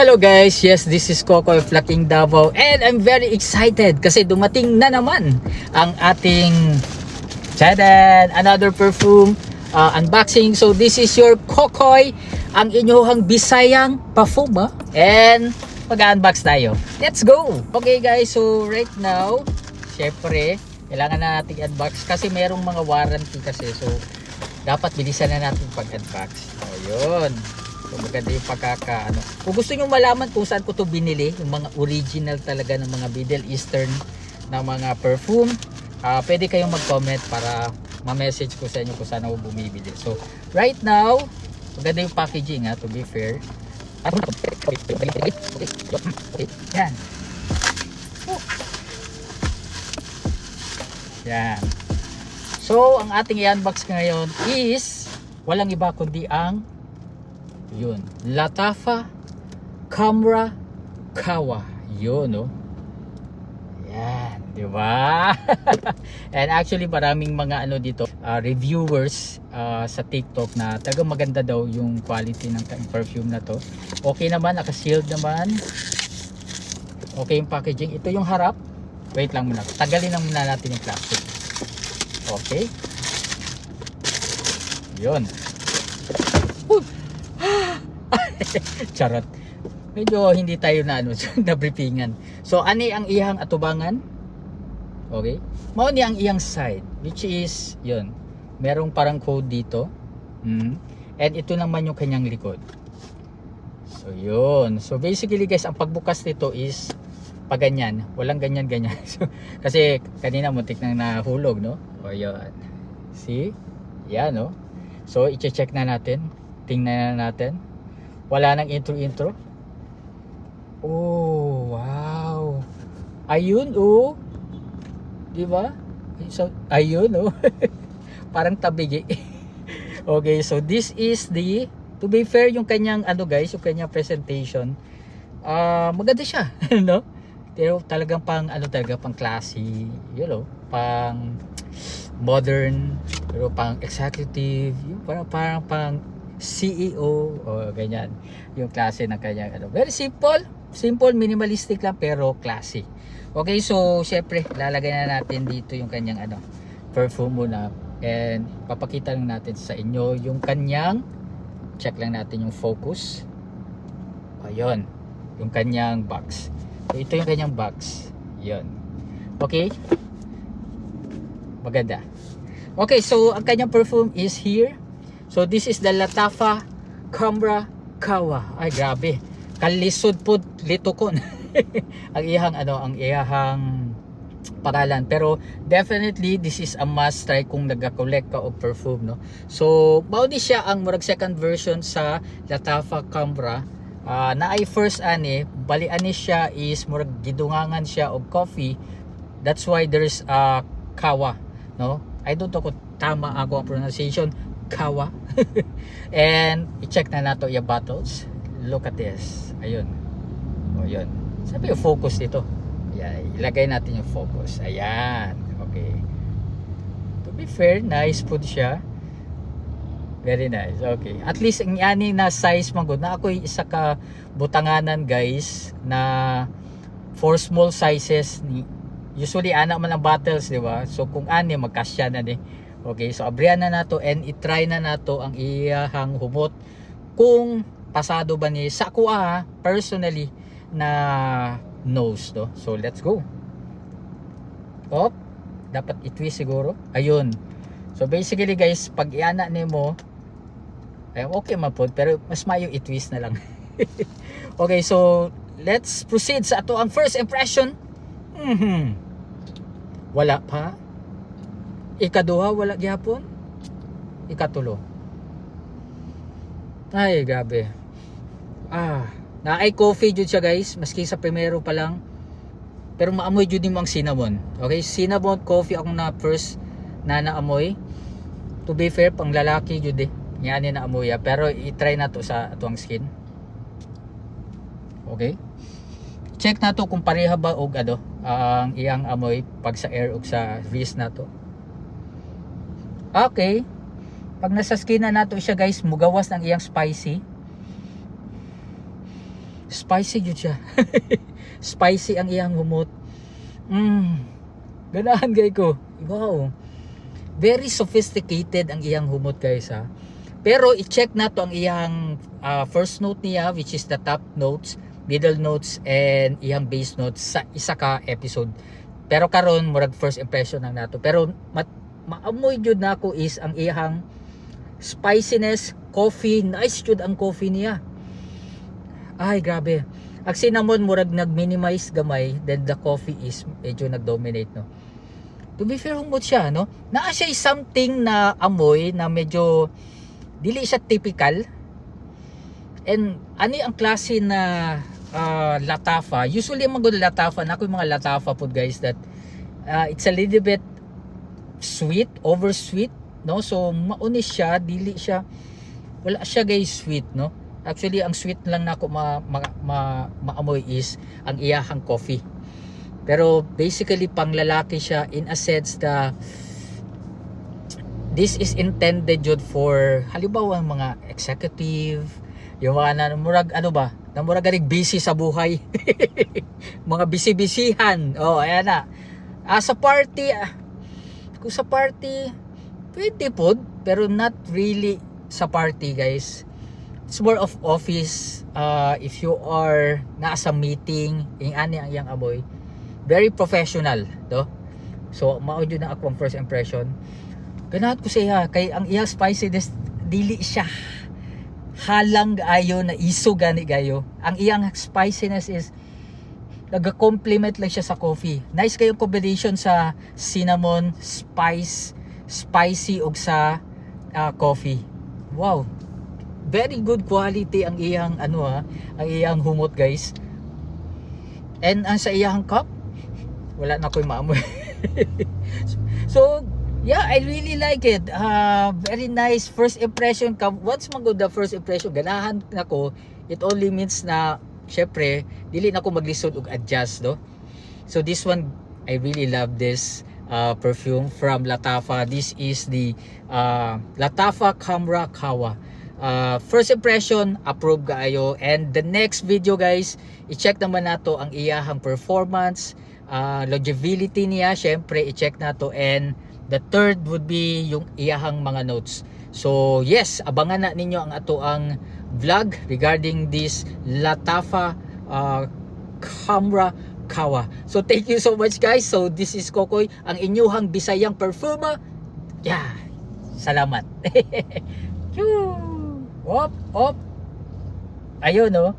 Hello guys, yes, this is Coco of Laking Davao and I'm very excited kasi dumating na naman ang ating another perfume unboxing. So this is your Kokoy, ang inyong Bisayang perfume and mag-unbox tayo. Let's go! Okay guys, so right now, syempre, kailangan na natin unbox kasi merong mga warranty kasi. So dapat bilisan na natin pag-unbox. So yun. So maganda yung pagkaka Kung gusto nyo malaman kung saan ko to binili, yung mga original talaga ng mga Middle Eastern na mga perfume, pwede kayong mag-comment para ma-message ko sa inyo kung saan ako bumibili. So right now, maganda yung packaging to be fair. Yan. Yan. So ang ating i-unbox ngayon is walang iba kundi ang Lattafa Khamra Kawa. Yun, no? Yan, di ba? And actually maraming mga dito, reviewers sa TikTok na tagang maganda daw yung quality ng perfume na to. Okay naman, naka-sealed naman. Okay yung packaging. Ito yung harap. Wait lang muna. Tagalin lang muna natin yung plastic. Okay. Yun. Charot. Medyo hindi tayo na na briefingan. So ani ang iyang atubangan. Okay? Mao ni ang iyang side which is yun. Merong parang code dito. And ito naman yung kanyang likod. So yun. So basically guys, ang pagbukas nito is pag ganyan. Walang ganyan-ganyan. So, kasi kanina muntik nang nahulog, no? O yun. See? Yan, no? So i-check na natin. Tingnan na natin. Wala nang intro. Oh, wow. Ayun, oh. Di ba? So, ayun, oh. Parang tabigi. Okay, so this is to be fair, yung kanyang guys, yung kanyang presentation. Maganda siya, no? Pero talagang pang classy, pang modern, pero pang executive, yung parang pang CEO o ganyan yung klase ng kanyang very simple, minimalistic lang pero classy. Okay, so syempre lalagay na natin dito yung kanyang perfume muna and papakita lang natin sa inyo yung kanyang, check lang natin yung focus. Ayun, yung kanyang box. So ito yung kanyang box. Yun. Okay, maganda. Okay, so ang kanyang perfume is here. So this is the Lattafa Khamra Kawa. Ay grabe. Kalisod po litokon. ang iyahang paralan. Pero definitely this is a must try kung nagka-collect ka og perfume, no. So mao di siya ang murag second version sa Lattafa Khamra. Na ay first bali siya is murag gidungangan siya og coffee. That's why there's kawa, no. I don't know kung tama ako ang pronunciation. Kawa. And i-check na nato yung bottles. Look at this. Ayun. O yun. Sabi yung focus dito. Ayan. Ilagay natin yung focus. Ayan. Okay. To be fair, nice food siya. Very nice. Okay. At least ang yani na size man good. Na ako isa ka butanganan guys na for small sizes usually man ang bottles, di ba? So kung magkasya na Okay, so abrihan na nato and i-try na nato ang iyahang humot kung pasado ba ni sa kuha personally na nose to. So let's go. Op, dapat i-twist siguro. Ayun. So basically guys, pag iana nimo ay okay man po, pero mas mayo i-twist na lang. Okay, so let's proceed sa ato ang first impression. Wala pa. Ikaduha, wala gyapon. Ikatulo. Ay, grabe. Naay coffee jud siya guys, maski sa primero pa lang. Pero maamoy jud mo ang cinnamon. Okay, cinnamon coffee akong na first na naamoy. To be fair, pang lalaki jud Yan na amoy pero i-try na to sa atuang skin. Okay? Check na to kung pareha ba og ang iyang amoy pag sa air ug sa wrist na to. Okay. Pag nasa skin na nato siya guys, mugawas ng iyang spicy. spicy jud siya. Spicy ang iyang humot. Ganahan gay ko. Wow. Very sophisticated ang iyang humot guys ha. Pero i-check na to ang iyang first note niya, which is the top notes, middle notes, and iyang base notes sa isa ka episode. Pero karon murag first impression lang nato. Pero maamoy jud nako is ang iyang spiciness, coffee. Nice jud ang coffee niya. Ay grabe. Ang cinnamon murag nag-minimize gamay, then the coffee is medyo nag-dominate no. To be fair, humot siya, no? Naa siya something na amoy na medyo dili siya typical. And ani ang klase na latafa. Usually ang mga latafa, na ako yung mga latafa po guys that it's a little bit sweet, over sweet, no? So maunis siya, dili siya, wala siya guys sweet, no? Actually ang sweet lang na ako maamoy is ang iyahang coffee. Pero basically pang lalaki siya in a sense that this is intended jud for halimbawa mga executive, yung mga na murag ano ba, na murag ganig busy sa buhay. Mga busy-busyhan. Oh, ayan na. Sa party, kung sa party pwede po, pero not really sa party guys. It's more of office. If you are nasa meeting, yung ani ang iyang amoy, very professional, do. So mao jud na ako ang first impression. Ganahan ko siya kay ang iyang spiciness dili siya halang ayo na iso gani gayo. Ang iyang spiciness is naga-complement lang siya sa coffee. Nice kayong combination sa cinnamon, spicy ug sa coffee. Wow. Very good quality ang iyang ang iyang humot guys. And ang sa iyang cup, wala na ko'y maamoy. So, yeah, I really like it. Very nice first impression. Once magod the first impression, ganahan nako. It only means na syempre dili na ko maglisod ug adjust, no? So this one, I really love this perfume from Latafa. This is the Latafa Cambra Kawa. First impression, approve kaayo. And the next video guys, i-check naman nato ang iyahang performance, longevity niya, syempre i-check nato. And the third would be yung iyahang mga notes. So yes, abangan na ninyo ang ato ang vlog regarding this Latafa Cambra Kawa. So thank you so much guys. So this is Kokoy, ang inyuhang Bisayang Perfuma. Yeah, salamat. Op. Ayun no.